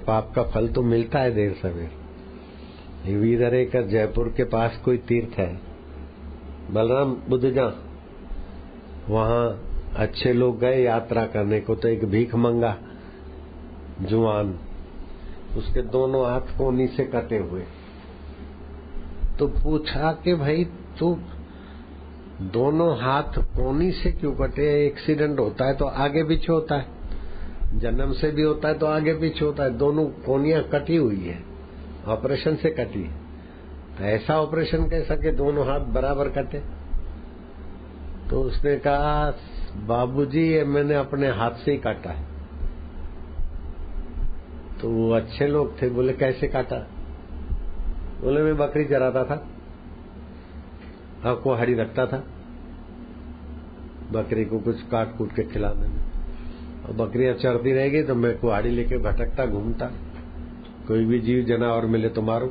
पाप का फल तो मिलता है देर सवेर। इधर एक जयपुर के पास कोई तीर्थ है, बलराम बुद्धजा, वहां अच्छे लोग गए यात्रा करने को, तो एक भीख मंगा जुआन, उसके दोनों हाथ कोनी से कटे हुए। तो पूछा कि भाई तू दोनों हाथ कोनी से क्यों कटे? एक्सीडेंट होता है तो आगे पीछे होता है, जन्म से भी होता है तो आगे पीछे होता है, दोनों कोनियां कटी हुई है, ऑपरेशन से कटी है। तो ऐसा ऑपरेशन कैसा कि दोनों हाथ बराबर कटे? तो उसने कहा बाबूजी ये मैंने अपने हाथ से ही काटा है। तो वो अच्छे लोग थे, बोले कैसे काटा? बोले मैं बकरी चराता था, आपको हरी रखता था, बकरी को कुछ काट कूट के खिलाने में, और बकरियां चरती रहेगी तो मैं कुहाड़ी लेके भटकता घूमता, कोई भी जीव जानवर मिले तो मारो।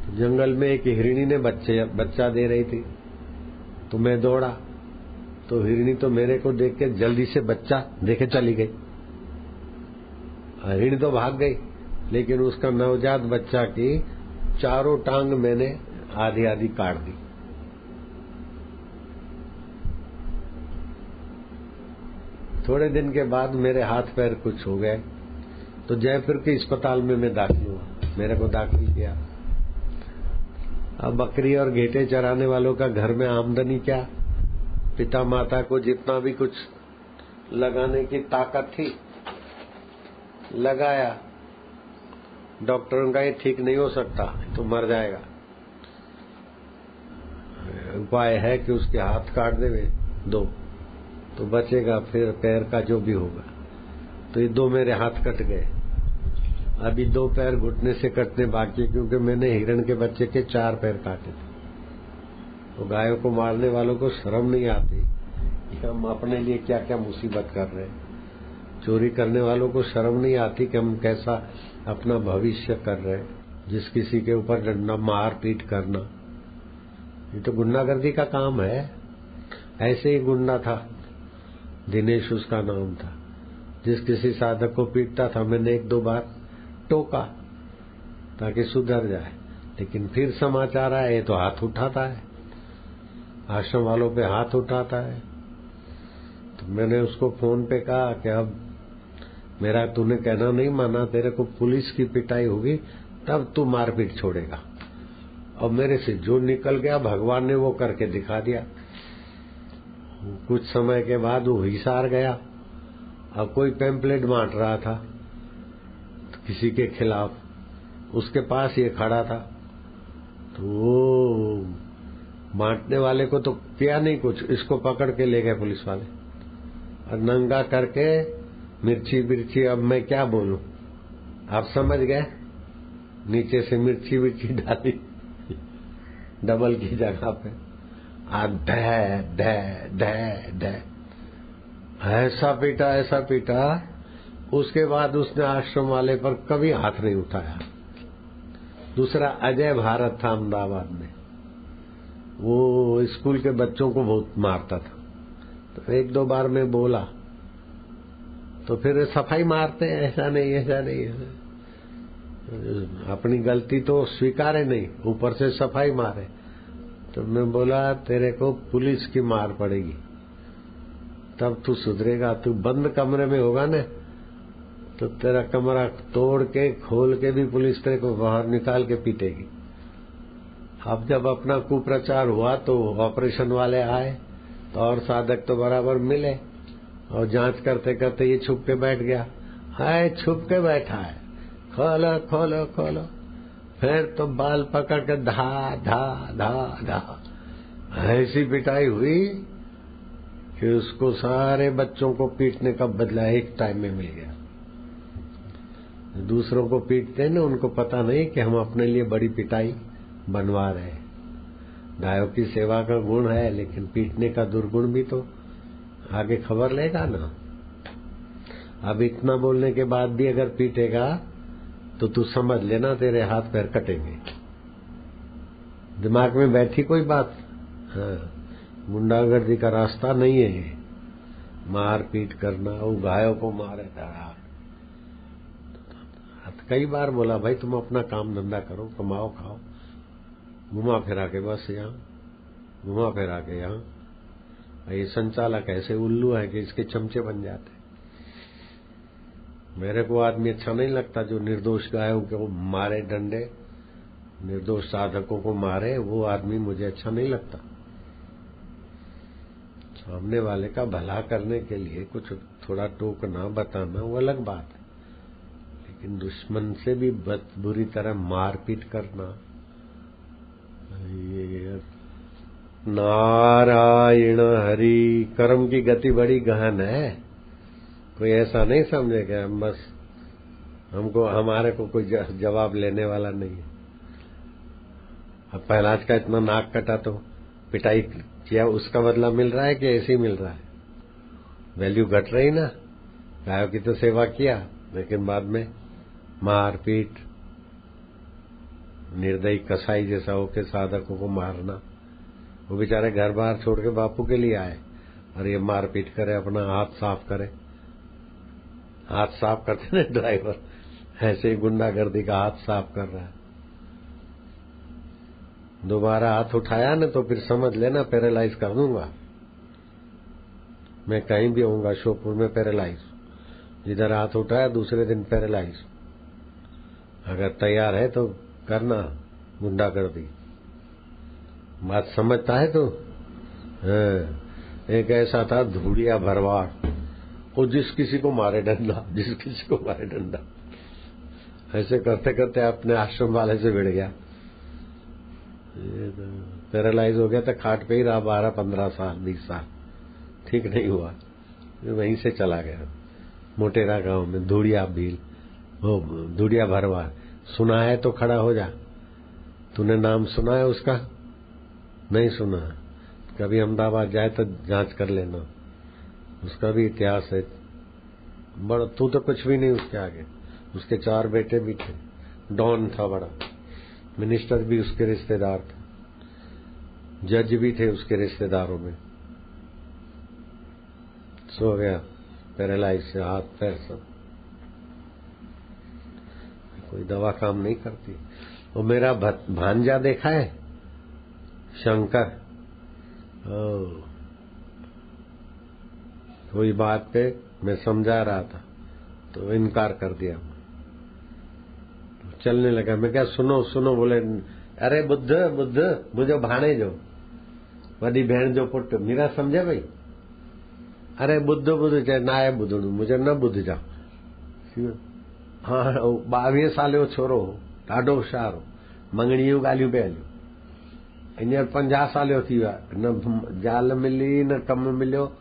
तो जंगल में एक हिरणी ने बच्चा दे रही थी, तो मैं दौड़ा, तो हिरणी तो मेरे को देख के जल्दी से बच्चा देखे चली गई। हिरणी तो भाग गई, लेकिन उसका नवजात बच्चा की चारों टांग मैंने आधी आधी काट दी। थोड़े दिन के बाद मेरे हाथ पैर कुछ हो गए, तो जयपुर के अस्पताल में मैं दाखिल हुआ, मेरे को दाखिल किया। अब बकरी और घेटे चराने वालों का घर में आमदनी क्या, पिता माता को जितना भी कुछ लगाने की ताकत थी लगाया। डॉक्टरों का ये ठीक नहीं हो सकता, तो मर जाएगा, उपाय है कि उसके हाथ काट देवे दो तो बचेगा, फिर पैर का जो भी होगा। तो ये दो मेरे हाथ कट गए, अभी दो पैर घुटने से कटने बाकी, क्योंकि मैंने हिरण के बच्चे के 4 पैर काटे थे। तो गायों को मारने वालों को शर्म नहीं आती कि हम अपने लिए क्या क्या मुसीबत कर रहे हैं। चोरी करने वालों को शर्म नहीं आती कि हम कैसा अपना भविष्य कर रहे हैं। जिस किसी के ऊपर डंडा मार पीट करना, ये तो गुंडागर्दी का काम है। ऐसे ही गुंडा था, दिनेश उसका नाम था, जिस किसी साधक को पीटता था मैंने 1-2 बार टोका ताकि सुधर जाए, लेकिन फिर समाचार आए तो हाथ उठाता है, आश्रम वालों पे हाथ उठाता है। तो मैंने उसको फोन पे कहा कि अब मेरा तूने कहना नहीं माना, तेरे को पुलिस की पिटाई होगी तब तू मारपीट छोड़ेगा। और मेरे से जो निकल गया भगवान ने वो करके दिखा दिया। कुछ समय के बाद वो हिसार गया, अब कोई पैम्पलेट बांट रहा था किसी के खिलाफ, उसके पास ये खड़ा था, तो वो बांटने वाले को तो किया नहीं कुछ, इसको पकड़ के ले गए पुलिस वाले और नंगा करके मिर्ची बिर्ची। अब मैं क्या बोलूं, आप समझ गए, नीचे से मिर्ची बिर्ची डाली डबल की जगह पे, ढे ढे ढे ढे, ऐसा पीटा। उसके बाद उसने आश्रम वाले पर कभी हाथ नहीं उठाया। दूसरा अजय भारत था अहमदाबाद में, वो स्कूल के बच्चों को बहुत मारता था। तो 1-2 बार मैं बोला तो फिर सफाई मारते हैं, ऐसा नहीं। अपनी गलती तो स्वीकारे नहीं, ऊपर से सफाई मारे। तो मैं बोला तेरे को पुलिस की मार पड़ेगी तब तू सुधरेगा। तू बंद कमरे में होगा ना तो तेरा कमरा तोड़ के खोल के भी पुलिस तेरे को बाहर निकाल के पीटेगी। अब जब अपना कुप्रचार हुआ तो ऑपरेशन वाले आए तो और साधक तो बराबर मिले, और जांच करते करते ये छुप के बैठ गया। हाय छुप के बैठा है, खोलो खोलो खोलो। फिर तो बाल पकड़ के धा धा धा धा, ऐसी पिटाई हुई कि उसको सारे बच्चों को पीटने का बदला एक टाइम में मिल गया। दूसरों को पीटते हैं ना, उनको पता नहीं कि हम अपने लिए बड़ी पिटाई बनवा रहे हैं। गायों की सेवा का गुण है, लेकिन पीटने का दुर्गुण भी तो आगे खबर लेगा ना। अब इतना बोलने के बाद भी अगर पीटेगा तो तू समझ लेना तेरे हाथ पैर कटेंगे। दिमाग में बैठी कोई बात? हाँ, गुंडागर्दी का रास्ता नहीं है मार पीट करना। वो गायों को मारे था, कई बार बोला भाई तुम अपना काम धंधा करो, कमाओ खाओ, घुमा फिरा के बस यहाँ, घुमा फिरा के यहाँ। ये संचालक ऐसे उल्लू है कि इसके चमचे बन जाते। मेरे को आदमी अच्छा नहीं लगता जो निर्दोष गायों को मारे डंडे, निर्दोष साधकों को मारे, वो आदमी मुझे अच्छा नहीं लगता। सामने वाले का भला करने के लिए कुछ थोड़ा टोकना बताना वो अलग बात है, लेकिन दुश्मन से भी बुरी तरह मारपीट करना, ये नारायण हरि। कर्म की गति बड़ी गहन है, कोई ऐसा नहीं समझे कि हम बस हमको हमारे को कोई जवाब लेने वाला नहीं है। अब प्रहलाद का इतना नाक कटा तो पिटाई किया, उसका बदला मिल रहा है कि ऐसे ही मिल रहा है? वैल्यू घट रही ना। गायों की तो सेवा किया, लेकिन बाद में मार पीट, निर्दयी कसाई जैसा होके साधकों को मारना। वो बेचारे घर बार छोड़ के बापू के लिए आए और ये मार पीट करे, अपना हाथ साफ करे। हाथ साफ करते ना ड्राइवर, ऐसे ही गुंडागर्दी का हाथ साफ कर रहा है। दोबारा हाथ उठाया ना तो फिर समझ लेना पैरालाइज कर दूंगा। मैं कहीं भी होऊंगा, श्योपुर में पैरालाइज, जिधर हाथ उठाया दूसरे दिन पैरालाइज। अगर तैयार है तो करना गुंडागर्दी। बात समझता है तो? एक ऐसा था धूड़िया भरवाड़, वो जिस किसी को मारे डंडा, जिस किसी को मारे डंडा। ऐसे करते करते अपने आश्रम वाले से भिड़ गया, पैरालाइज हो गया था, खाट पे ही रहा 12-15 साल 20 साल, ठीक नहीं हुआ। वहीं से चला गया मोटेरा गांव में, धूड़िया भील, वो धूड़िया भरवा। सुना है तो खड़ा हो जा। तूने नाम सुना है उसका? नहीं सुना? कभी अहमदाबाद जाए तो जांच कर लेना, उसका भी इतिहास है बड़ा। तू तो कुछ भी नहीं उसके आगे। उसके 4 बेटे भी थे, डॉन था बड़ा, मिनिस्टर भी उसके रिश्तेदार थे, जज भी थे उसके रिश्तेदारों में। सो गया पैरालाइज से, हाथ पैर सब, कोई दवा काम नहीं करती। वो मेरा भांजा देखा है शंकर, कोई बात पे मैं समझा रहा था तो इनकार कर दिया, चलने लगा। मैं क्या सुनो सुनो, बोले अरे बुद्ध बुद्ध मुझे भाणे जो वही बहन जो पुट मेरा, समझे भाई? अरे बुद्ध बुद्ध चाहे ना है बुद्ध, मुझे न बुद्ध जा। हाँ 22 साल जो छोरो हो, ॾाढो होशियार हो, मंगणियूं ॻाल्हियूं पिया हलियूं। हींअर 50 साल जो थी वियो आहे, न जाल मिली न कमु मिलियो,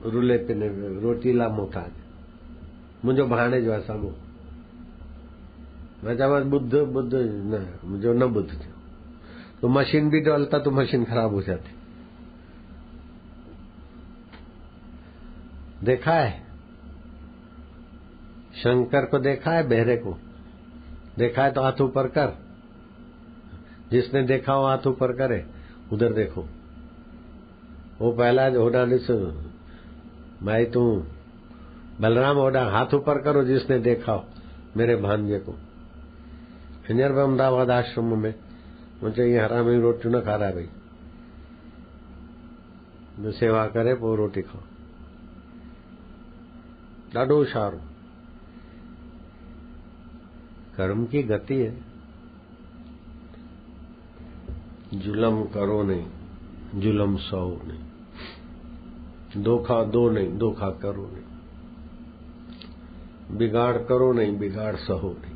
रुले पिने रोटी ला मोहताज। मुंहिंजो भाणे जो आहे सॻो। मैं चवां बुद्ध बुद्ध न, मुझे न बुद्ध थियो। तो मशीन भी डलता तो मशीन खराब हो जाती। देखा है शंकर को, देखा है बहरे को? देखा है तो हाथ ऊपर कर। जिसने देखा हो हाथ ऊपर करे। उधर देखो, वो पहला जो होना ॾिस भाई, तू बलराम होना, हाथ ऊपर करो जिसने देखा हो मेरे भांजे को। हींअर बि अहमदाबाद आश्रम में मुझे ये हरामी रोटियूं न खाराए भई, सेवा करे पोइ रोटी खाओ। ॾाढो होशियार हो। कर्म की गति है, जुलम करो नहीं, जुलम सहो नहीं, धोखा दो नहीं, धोखा करो नहीं, बिगाड़ करो नहीं, बिगाड़ सहो नहीं,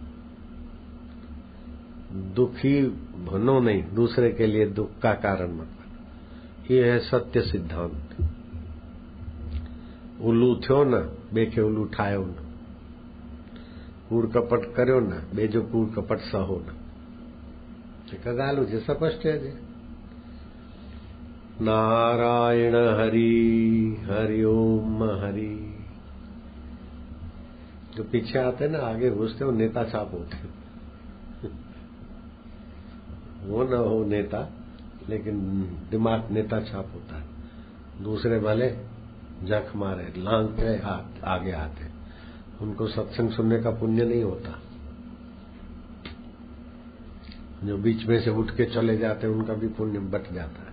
दुखी बनो नहीं, दूसरे के लिए दुख का कारण मत बनो। ये है सत्य सिद्धांत। उल्लू थियो न, बे खे उल्लू ठाहियो न, कूड़ कपट करियो न, बे जो कूड़ कपट सहो न। हिक ॻाल्हि हुजे स्पष्ट हुजे। नारायण हरि हरि ओम हरि। जो पीछे आते ना, आगे घुसते हो, नेता छाप होते। वो न हो नेता, लेकिन दिमाग नेता छाप होता है। दूसरे भले जख मारे, लांग के हाथ आगे आते, उनको सत्संग सुनने का पुण्य नहीं होता। जो बीच में से उठ के चले जाते उनका भी पुण्य बच जाता है।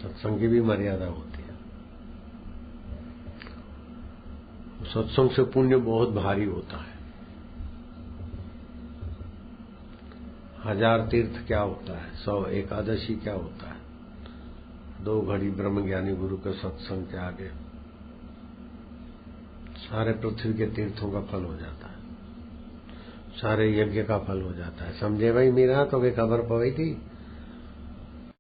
सत्संग की भी मर्यादा होती है। सत्संग से पुण्य बहुत भारी होता है। 1000 तीर्थ क्या होता है, 100 एकादशी क्या होता है, 2 घड़ी ब्रह्मज्ञानी गुरु के सत्संग के आगे सारे पृथ्वी के तीर्थों का फल हो जाता है, सारे यज्ञ का फल हो जाता है। समझे भाई मीरा तो वे खबर पड़ी थी